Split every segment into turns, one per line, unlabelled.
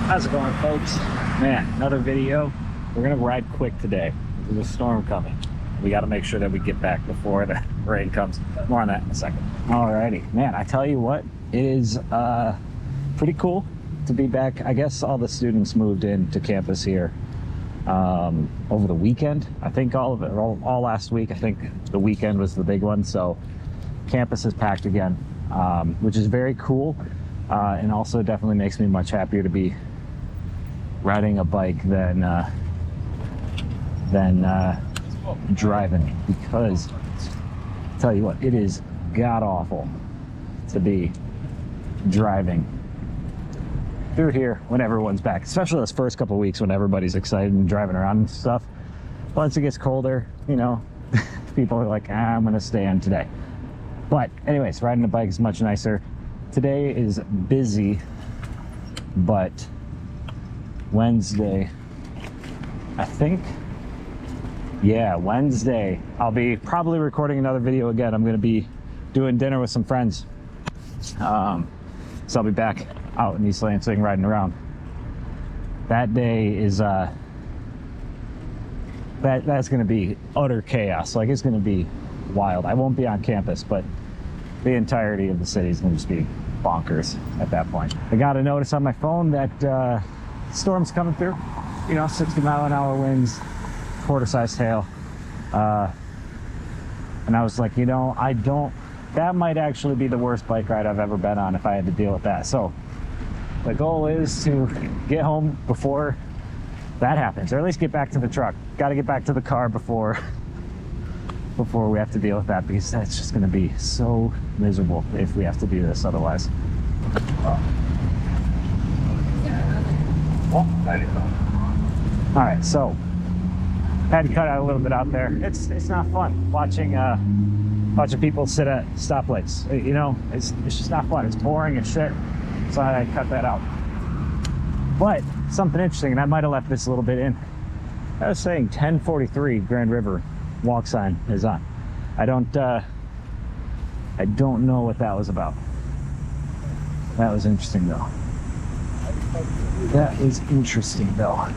How's it going, folks? Man, another video. We're gonna ride quick today. There's a storm coming. We got to make sure that we get back before the rain comes. More on that in a second. Alrighty, man, I tell you what, it is pretty cool to be back. I guess all the students moved into campus here over the weekend. I think all of it, all last week. I think the weekend was the big one. So campus is packed again, which is very cool. And also definitely makes me much happier to be riding a bike than driving, because I'll tell you what, it is god awful to be driving through here when everyone's back, especially those first couple of weeks when everybody's excited and driving around and stuff. Once it gets colder, you know, people are like, I'm gonna stay in today. But anyways, riding a bike is much nicer. Today is busy, but Wednesday, I think, yeah, Wednesday, I'll be probably recording another video again. I'm going to be doing dinner with some friends. So I'll be back out in East Lansing riding around. That day is, that's going to be utter chaos. Like, it's going to be wild. I won't be on campus, but the entirety of the city is going to just be bonkers at that point. I got a notice on my phone that storm's coming through. You know, 60-mile-an-hour winds, quarter-sized hail. And I was like, you know, that might actually be the worst bike ride I've ever been on if I had to deal with that. So the goal is to get home before that happens, or at least get back to the truck. Got to get back to the car before we have to deal with that, because that's just going to be so miserable if we have to do this otherwise. All right, so had to cut out a little bit out there. It's not fun watching people sit at stoplights. You know, it's just not fun. It's boring as shit. So I cut that out. But something interesting, and I might have left this a little bit in. I was saying 1043 Grand River walk sign is on. I don't know what that was about. That was interesting though. That is interesting though.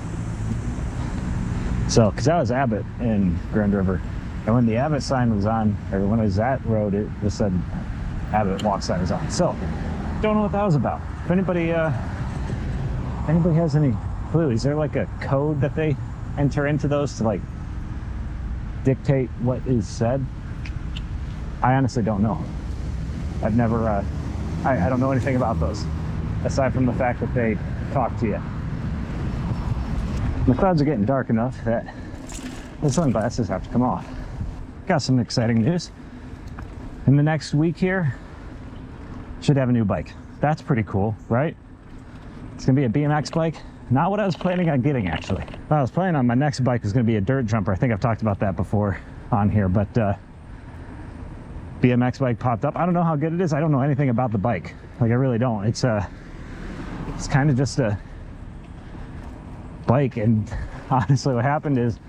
So, because that was Abbott in Grand River, and when the Abbott sign was on, or when it was that road, it just said Abbott walk sign is on. So, don't know what that was about. If anybody has any clue, is there like a code that they enter into those to like dictate what is said? I honestly don't know. I've never, I don't know anything about those, aside from the fact that they talk to you. The clouds are getting dark enough that the sunglasses have to come off. Got some exciting news. In the next week here, should have a new bike. That's pretty cool, right? It's gonna be a BMX bike. Not what I was planning on getting, actually. I was planning on my next bike was gonna be a dirt jumper. I think I've talked about that before on here, but BMX bike popped up. I don't know how good it is. I don't know anything about the bike. Like, I really don't. It's kind of just a bike, and honestly what happened is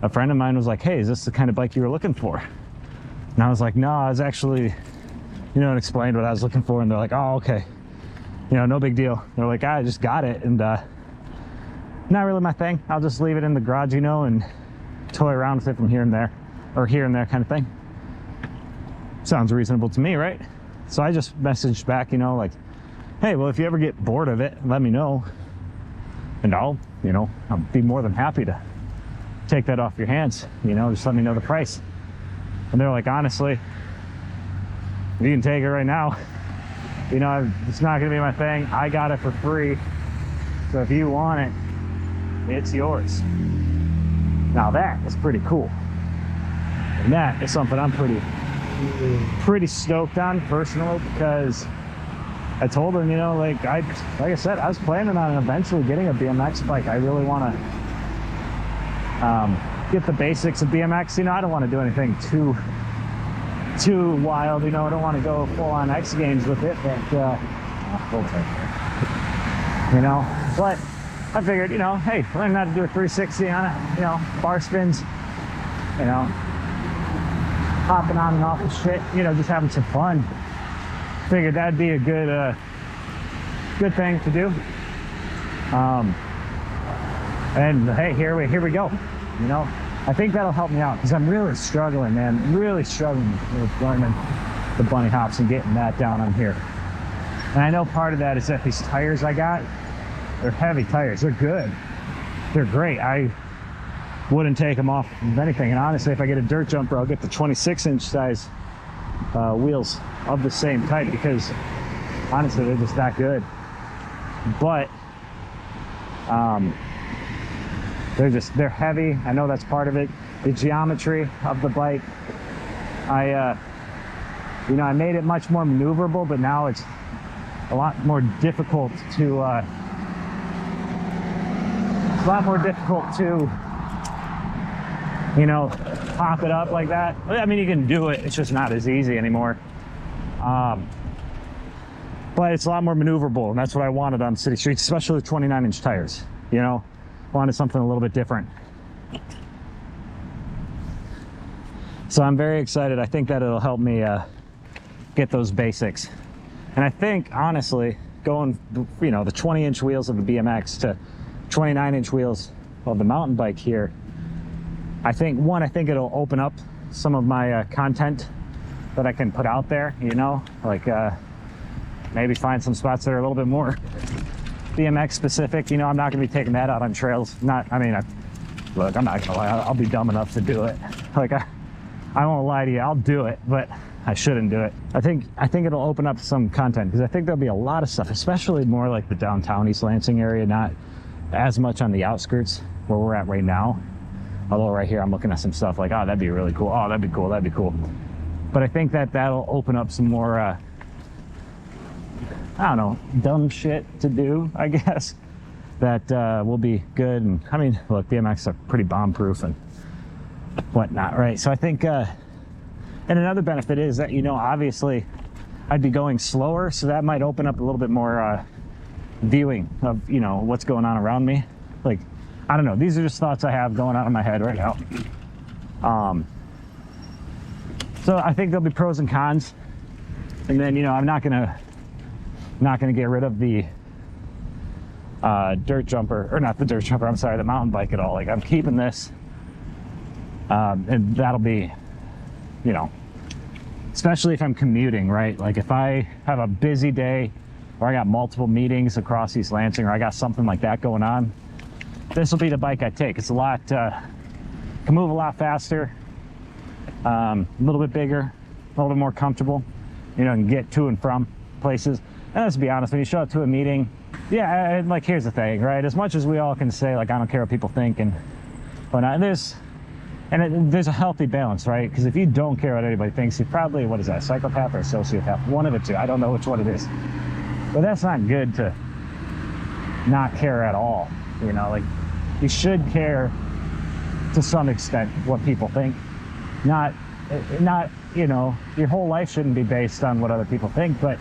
a friend of mine was like, hey, is this the kind of bike you were looking for? And I was like, no, I was actually, you know, and explained what I was looking for, and they're like, oh, okay, you know, no big deal. They're like, I just got it, and not really my thing. I'll just leave it in the garage, you know, and toy around with it from here and there, or here and there kind of thing. Sounds reasonable to me, right? So I just messaged back, you know, like, hey, well, if you ever get bored of it, let me know, and I'll be more than happy to take that off your hands. You know, just let me know the price. And they're like, honestly, you can take it right now. You know, it's not gonna be my thing. I got it for free, so if you want it, it's yours. Now that is pretty cool, and that is something I'm pretty stoked on personally, because I told him, you know, like I said, I was planning on eventually getting a BMX bike. I really want to get the basics of BMX. You know, I don't want to do anything too wild. You know, I don't want to go full on X Games with it, but you know, but I figured, you know, hey, learn how to do a 360 on it. You know, bar spins. You know, hopping on and off the shit. You know, just having some fun. Figured that'd be a good thing to do. And hey, here we go. You know, I think that'll help me out because I'm really struggling, man. Really struggling with learning the bunny hops and getting that down on here. And I know part of that is that these tires I got, they're heavy tires. They're good. They're great. I wouldn't take them off of anything. And honestly, if I get a dirt jumper, I'll get the 26-inch size wheels of the same type because honestly, they're just that good. But they're heavy. I know that's part of it. The geometry of the bike, I made it much more maneuverable, but now it's a lot more difficult to pop it up like that. I mean, you can do it, it's just not as easy anymore. But it's a lot more maneuverable, and that's what I wanted on city streets, especially the 29-inch tires. You know, wanted something a little bit different. So I'm very excited. I think that it'll help me get those basics. And I think, honestly, going, the 20-inch wheels of the BMX to 29-inch wheels of the mountain bike here, I think it'll open up some of my content that I can put out there, like maybe find some spots that are a little bit more BMX specific. I'm not going to be taking that out on trails. Look, I'm not going to lie, I'll be dumb enough to do it. Like, I won't lie to you, I'll do it, but I shouldn't do it. I think it'll open up some content because I think there'll be a lot of stuff, especially more like the downtown East Lansing area, not as much on the outskirts where we're at right now. Although right here I'm looking at some stuff like, oh, that'd be really cool. Oh, that'd be cool. That'd be cool. But I think that'll open up some more, I don't know, dumb shit to do, I guess, that will be good. And I mean, look, BMX are pretty bomb-proof and whatnot, right? So I think, and another benefit is that, obviously I'd be going slower, so that might open up a little bit more viewing of, what's going on around me. Like, I don't know, these are just thoughts I have going on in my head right now. So I think there'll be pros and cons. And then, I'm not gonna get rid of the dirt jumper, or not the dirt jumper, I'm sorry, the mountain bike at all. Like, I'm keeping this, and that'll be, especially if I'm commuting, right? Like if I have a busy day or I got multiple meetings across East Lansing, or I got something like that going on, this will be the bike I take. It's a lot, can move a lot faster, a little bit bigger, a little bit more comfortable, and get to and from places. And let's be honest, when you show up to a meeting, yeah, like here's the thing, right? As much as we all can say, like, I don't care what people think and whatnot, there's a healthy balance, right? Because if you don't care what anybody thinks, you're probably, what is that, psychopath or sociopath? One of the two. I don't know which one it is. But that's not good to not care at all. Like, you should care to some extent what people think. Not, your whole life shouldn't be based on what other people think, but,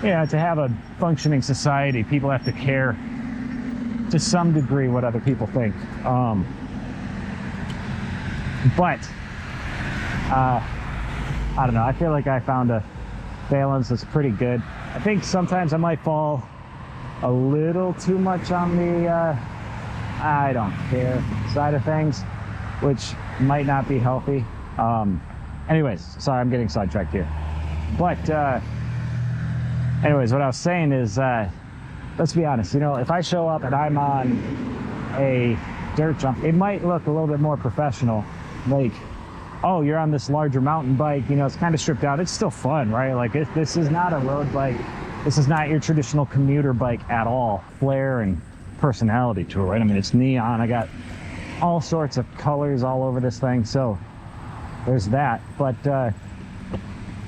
to have a functioning society, people have to care to some degree what other people think. But I don't know, I feel like I found a balance that's pretty good. I think sometimes I might fall a little too much on the I don't care side of things, which might not be healthy. Anyways, sorry, I'm getting sidetracked here. But anyways, what I was saying is, let's be honest, if I show up and I'm on a dirt jump, it might look a little bit more professional. Like, oh, you're on this larger mountain bike, it's kind of stripped out. It's still fun, right? Like, this is not a road bike. This is not your traditional commuter bike at all. Flair and personality to it, right? I mean, it's neon. I got all sorts of colors all over this thing. So there's that. But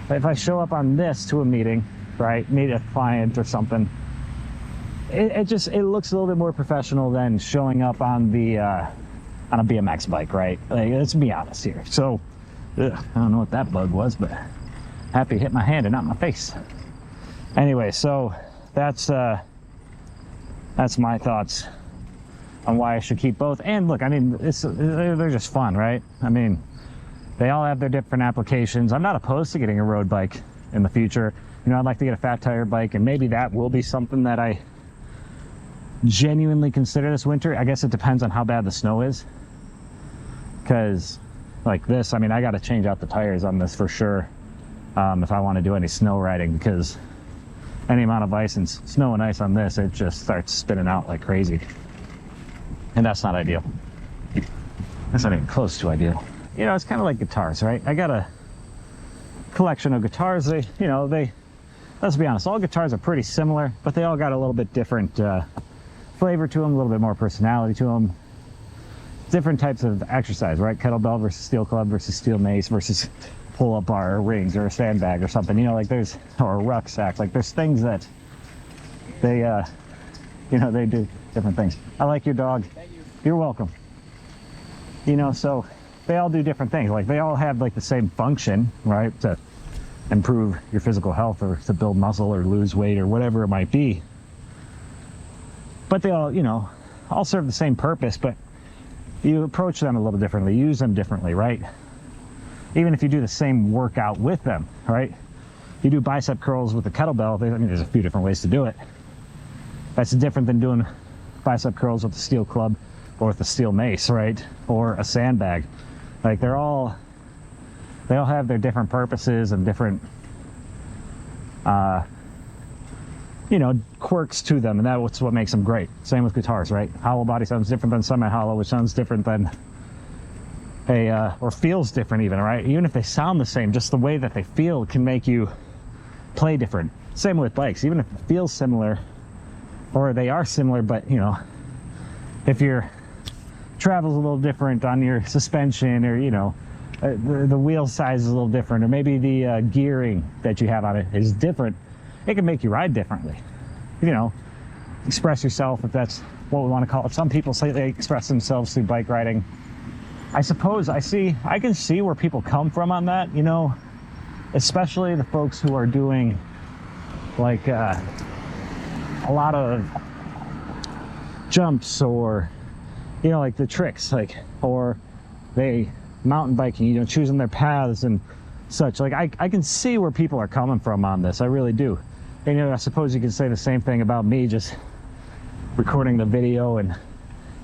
if I show up on this to a meeting, right, meet a client or something, it looks a little bit more professional than showing up on a BMX bike, right? Like, let's be honest here. So I don't know what that bug was, but happy it hit my hand and not my face. Anyway, so that's my thoughts on why I should keep both. And look, I mean, they're just fun, right? I mean, they all have their different applications. I'm not opposed to getting a road bike in the future. I'd like to get a fat tire bike, and maybe that will be something that I genuinely consider this winter. I guess it depends on how bad the snow is, because like this, I mean, I got to change out the tires on this for sure if I want to do any snow riding, because any amount of ice and snow and ice on this, it just starts spinning out like crazy, and that's not ideal. That's not even close to ideal. You know, it's kind of like guitars, right? I got a collection of guitars. Let's be honest, all guitars are pretty similar, but they all got a little bit different flavor to them, a little bit more personality to them. Different types of exercise, right? Kettlebell versus steel club versus steel mace versus pull-up bar or rings or a sandbag or something, you know, like there's, or a rucksack, like there's things that they, you know, they do different things. I like your dog.
Thank you.
You're welcome. You know, so they all do different things. Like they all have like the same function, right? To improve your physical health or to build muscle or lose weight or whatever it might be. But they all, you know, all serve the same purpose, but you approach them a little differently, use them differently, right? Even if you do the same workout with them, right? You do bicep curls with a kettlebell, I mean, there's a few different ways to do it. That's different than doing bicep curls with a steel club or with a steel mace, right? Or a sandbag. Like they all have their different purposes and different, you know, quirks to them, and that's what makes them great. Same with guitars, right? Hollow body sounds different than semi-hollow, which sounds different than or feels different even, right? Even if they sound the same, just the way that they feel can make you play different. Same with bikes, even if it feels similar, or they are similar, but you know, if your travel's a little different on your suspension, or you know, the wheel size is a little different, or maybe the gearing that you have on it is different, it can make you ride differently. You know, express yourself, if that's what we want to call it. Some people say they express themselves through bike riding. I suppose I can see where people come from on that, you know, especially the folks who are doing like a lot of jumps, or you know, like the tricks, like, or they mountain biking, you know, choosing their paths and such. Like I can see where people are coming from on this, I really do. And you know, I suppose you could say the same thing about me just recording the video and,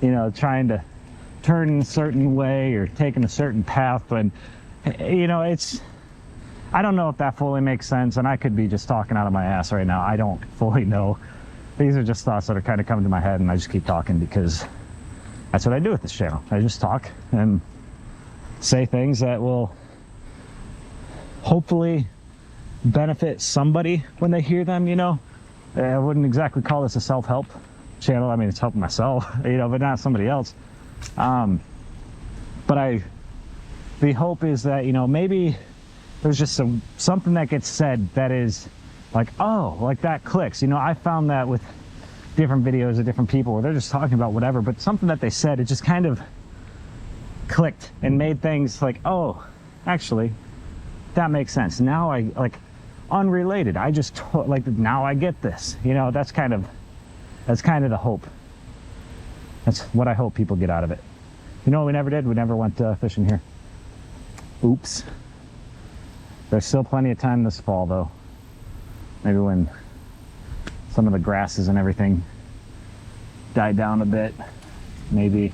you know, trying to turn in a certain way or taking a certain path. And you know, I don't know if that fully makes sense, and I could be just talking out of my ass right now. I don't fully know. These are just thoughts that are kind of coming to my head, and I just keep talking because that's what I do with this channel. I just talk and say things that will hopefully benefit somebody when they hear them, you know. I wouldn't exactly call this a self-help channel. I mean, it's helping myself, you know, but not somebody else. But the hope is that, you know, maybe there's just something that gets said that is like, oh, like that clicks. You know, I found that with different videos of different people where they're just talking about whatever, but something that they said, it just kind of clicked and made things like, oh, actually, that makes sense. Now I, like, unrelated, I just, like, now I get this. You know, that's kind of the hope. That's what I hope people get out of it. You know what we never did? We never went fishing here. Oops. There's still plenty of time this fall, though. Maybe when some of the grasses and everything die down a bit, maybe.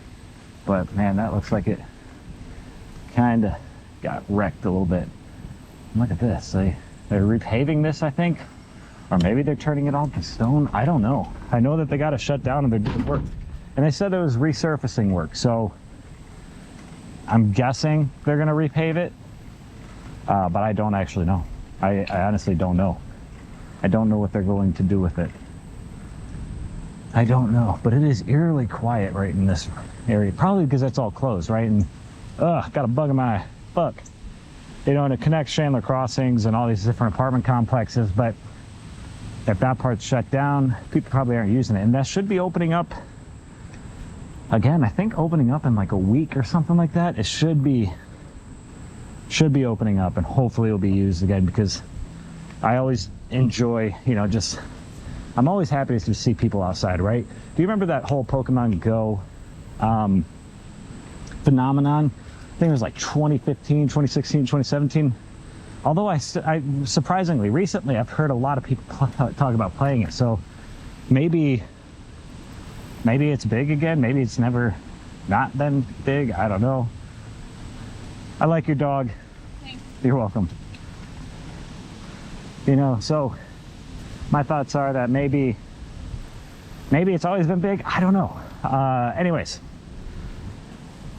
But man, that looks like it kind of got wrecked a little bit. Look at this. They're repaving this, I think. Or maybe they're turning it all to stone. I don't know. I know that they got to shut down and they're doing work. And they said it was resurfacing work. So I'm guessing they're going to repave it. But I don't actually know. I honestly don't know. I don't know what they're going to do with it. I don't know. But it is eerily quiet right in this area. Probably because it's all closed, right? And got a bug in my butt. You know, and it connects Chandler Crossings and all these different apartment complexes. But if that part's shut down, people probably aren't using it. And that should be opening up again. I think opening up in like a week or something like that. It should be opening up, and hopefully it'll be used again, because I always enjoy, you know, just, I'm always happy to see people outside, right? Do you remember that whole Pokemon Go phenomenon? I think it was like 2015, 2016, 2017. Although I surprisingly, recently, I've heard a lot of people talk about playing it. So maybe Maybe it's big again. Maybe it's never not been big. I don't know. I like your dog.
Thanks.
You're welcome. You know, so my thoughts are that maybe it's always been big. I don't know. Anyways,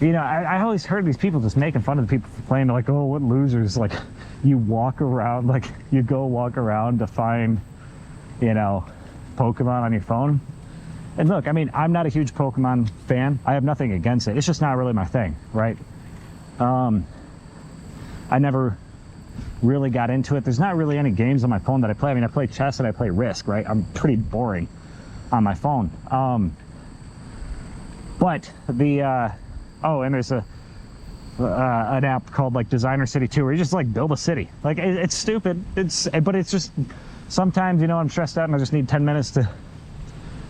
you know, I always heard these people just making fun of the people for playing. They're like, oh, what losers. Like, you walk around, like, you go walk around to find, you know, Pokemon on your phone. And look, I mean, I'm not a huge Pokemon fan. I have nothing against it. It's just not really my thing, right? I never really got into it. There's not really any games on my phone that I play. I mean, I play chess and I play Risk, right? I'm pretty boring on my phone. But the oh, and there's an app called like Designer City 2 where you just like build a city. Like it's stupid. But it's just sometimes, you know, I'm stressed out and I just need 10 minutes to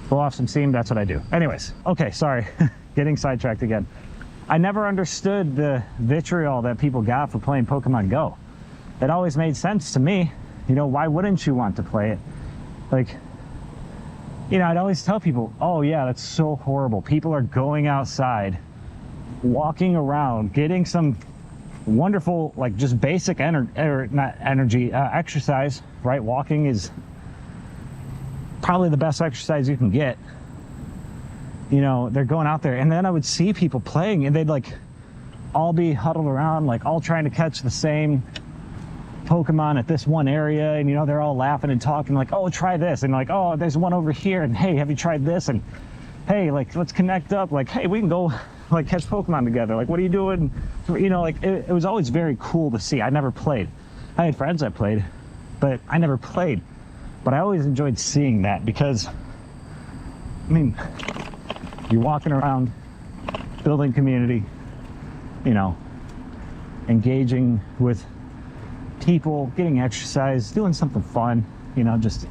blow off some steam. That's what I do. Anyways, okay, sorry, getting sidetracked again. I never understood the vitriol that people got for playing Pokemon Go. It always made sense to me. You know, why wouldn't you want to play it? Like, you know, I'd always tell people, oh yeah, that's so horrible. People are going outside, walking around, getting some wonderful, like just basic exercise, right? Walking is probably the best exercise you can get. You know, they're going out there, and then I would see people playing and they'd like all be huddled around, like all trying to catch the same Pokemon at this one area, and you know, they're all laughing and talking like, oh, try this, and like, oh, there's one over here, and hey, have you tried this, and hey, like, let's connect up, like, hey, we can go like catch Pokemon together, like, what are you doing? You know, like it was always very cool to see. I never played. I had friends that played, but I never played. But I always enjoyed seeing that because, I mean, you're walking around, building community, you know, engaging with people, getting exercise, doing something fun, you know, just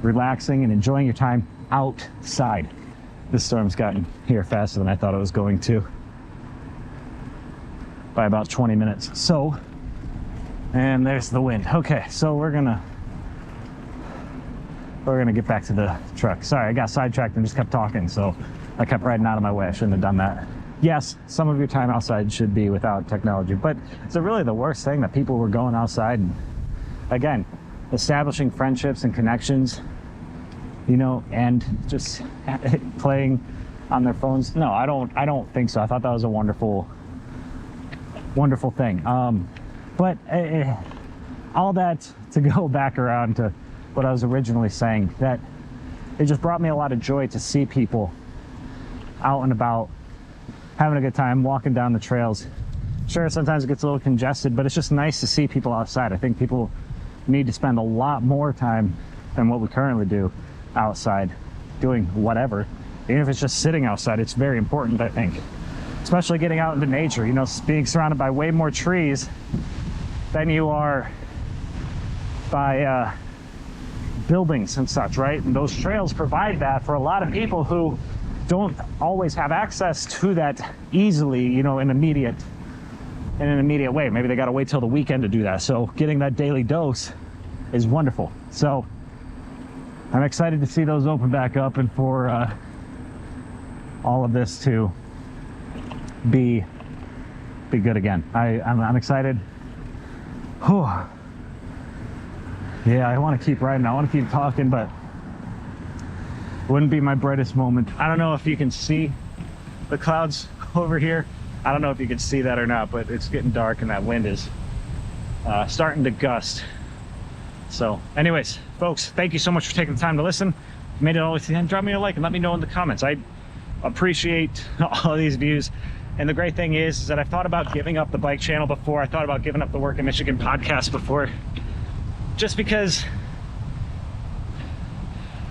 relaxing and enjoying your time outside. This storm's gotten here faster than I thought it was going to, by about 20 minutes. So, and there's the wind. Okay, so we're gonna get back to the truck. Sorry, I got sidetracked and just kept talking, so I kept riding out of my way. I shouldn't have done that. Yes, some of your time outside should be without technology, but it's really the worst thing that people were going outside and, again, establishing friendships and connections, you know, and just playing on their phones. No, I don't think so. I thought that was a wonderful thing. But all that to go back around to what I was originally saying, that it just brought me a lot of joy to see people out and about, having a good time, walking down the trails. Sure, sometimes it gets a little congested, but it's just nice to see people outside. I think people need to spend a lot more time than what we currently do outside, doing whatever. Even if it's just sitting outside, it's very important, I think. Especially getting out into nature, you know, being surrounded by way more trees than you are by buildings and such, right? And those trails provide that for a lot of people who don't always have access to that easily, you know, in an immediate way. Maybe they got to wait till the weekend to do that. So getting that daily dose is wonderful. So I'm excited to see those open back up and for all of this to be good again. I'm excited. Whew. Yeah, I want to keep riding. I want to keep talking, but wouldn't be my brightest moment. I don't know if you can see the clouds over here. I don't know if you can see that or not, but it's getting dark and that wind is starting to gust. So anyways, folks, thank you so much for taking the time to listen. If you made it all the way to the end, drop me a like and let me know in the comments. I appreciate all of these views. And the great thing is that I've thought about giving up the bike channel before. I thought about giving up the Work in Michigan podcast before, just because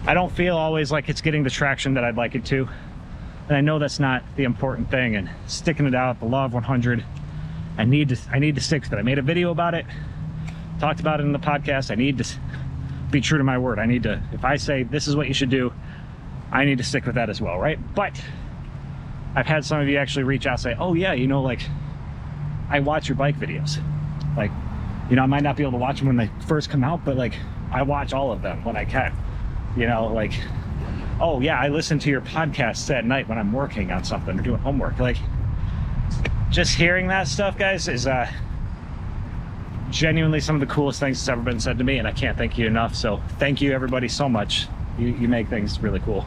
I don't feel always like it's getting the traction that I'd like it to. And I know that's not the important thing, and sticking it out, the law of 100, I need to stick to it. I made a video about it, talked about it in the podcast. I need to be true to my word. I need to, if I say this is what you should do, I need to stick with that as well, right? But I've had some of you actually reach out and say, oh yeah, you know, like, I watch your bike videos. Like, you know, I might not be able to watch them when they first come out, but like, I watch all of them when I can. You know, like, oh yeah, I listen to your podcasts at night when I'm working on something or doing homework. Like, just hearing that stuff, guys, is genuinely some of the coolest things that's ever been said to me, and I can't thank you enough. So thank you everybody so much. You make things really cool.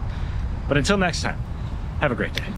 But until next time, have a great day.